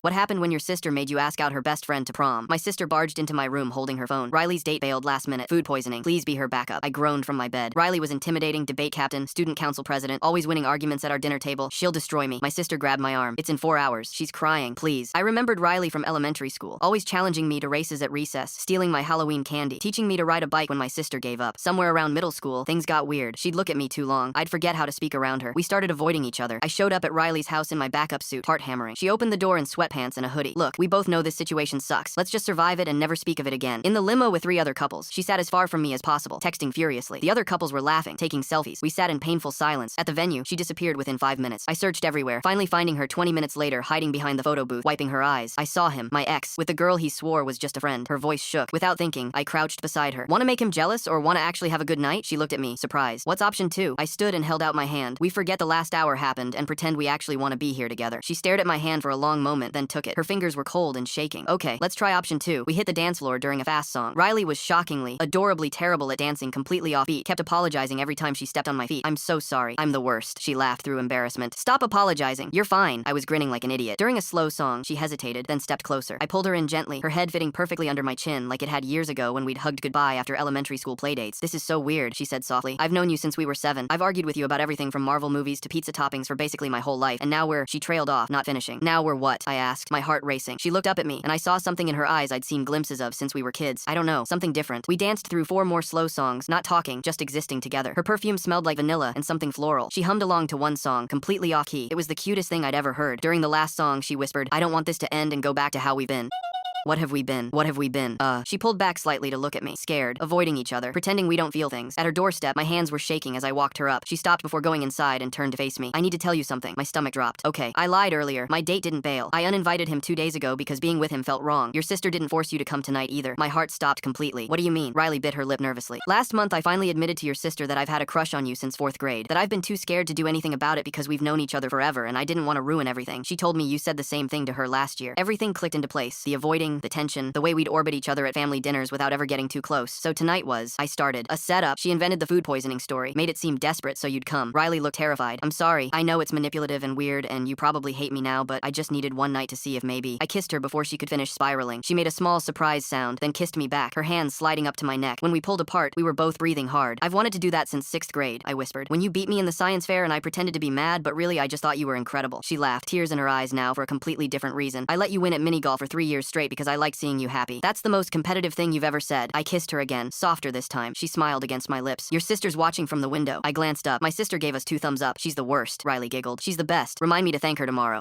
What happened when your sister made you ask out her best friend to prom? My sister barged into my room holding her phone. Riley's date bailed last minute. Food poisoning. Please be her backup. I groaned from my bed. Riley was intimidating, debate captain, student council president, always winning arguments at our dinner table. She'll destroy me. My sister grabbed my arm. It's in 4 hours. She's crying. Please. I remembered Riley from elementary school, always challenging me to races at recess, stealing my Halloween candy, teaching me to ride a bike when my sister gave up. Somewhere around middle school, things got weird. She'd look at me too long. I'd forget how to speak around her. We started avoiding each other. I showed up at Riley's house in my backup suit, heart hammering. She opened the door in sweatpants and a hoodie. Look, we both know this situation sucks. Let's just survive it and never speak of it again. In the limo with 3 other couples, she sat as far from me as possible, texting furiously. The other couples were laughing, taking selfies. We sat in painful silence. At the venue, she disappeared within 5 minutes. I searched everywhere, finally finding her 20 minutes later, hiding behind the photo booth, wiping her eyes. I saw him, my ex, with the girl he swore was just a friend. Her voice shook. Without thinking, I crouched beside her. Want to make him jealous or want to actually have a good night? She looked at me, surprised. What's option 2? I stood and held out my hand. We forget the last hour happened and pretend we actually want to be here together. She stared at my hand for a long moment, then took it. Her fingers were cold and shaking. Okay, let's try option 2. We hit the dance floor during a fast song. Riley was shockingly, adorably terrible at dancing, completely off beat, kept apologizing every time she stepped on my feet. I'm so sorry. I'm the worst. She laughed through embarrassment. Stop apologizing. You're fine. I was grinning like an idiot. During a slow song, she hesitated, then stepped closer. I pulled her in gently, her head fitting perfectly under my chin like it had years ago when we'd hugged goodbye after elementary school playdates. This is so weird, she said softly. I've known you since we were 7. I've argued with you about everything from Marvel movies to pizza toppings for basically my whole life, and now She trailed off, not finishing. Now we're what? I asked, my heart racing. She looked up at me, and I saw something in her eyes I'd seen glimpses of since we were kids. I don't know, something different. We danced through 4 more slow songs, not talking, just existing together. Her perfume smelled like vanilla and something floral. She hummed along to one song, completely off key. It was the cutest thing I'd ever heard. During the last song, she whispered, I don't want this to end and go back to how we've been. What have we been? What have we been? She pulled back slightly to look at me, scared, avoiding each other, pretending we don't feel things. At her doorstep, my hands were shaking as I walked her up. She stopped before going inside and turned to face me. I need to tell you something. My stomach dropped. Okay, I lied earlier. My date didn't bail. I uninvited him 2 days ago because being with him felt wrong. Your sister didn't force you to come tonight either. My heart stopped completely. What do you mean? Riley bit her lip nervously. Last month, I finally admitted to your sister that I've had a crush on you since 4th grade, that I've been too scared to do anything about it because we've known each other forever and I didn't want to ruin everything. She told me you said the same thing to her last year. Everything clicked into place. The avoiding, the tension, the way we'd orbit each other at family dinners without ever getting too close. So tonight was, I started, a setup. She invented the food poisoning story, made it seem desperate so you'd come. Riley looked terrified. I'm sorry. I know it's manipulative and weird and you probably hate me now, but I just needed one night to see if maybe. I kissed her before she could finish spiraling. She made a small surprise sound, then kissed me back, her hands sliding up to my neck. When we pulled apart, we were both breathing hard. I've wanted to do that since 6th grade, I whispered. When you beat me in the science fair and I pretended to be mad, but really I just thought you were incredible. She laughed, tears in her eyes now for a completely different reason. I let you win at mini golf for 3 years straight because I liked seeing you happy. That's the most competitive thing you've ever said. I kissed her again, softer this time. She smiled against my lips. Your sister's watching from the window. I glanced up. My sister gave us 2 thumbs up. She's the worst, Riley giggled. She's the best. Remind me to thank her tomorrow.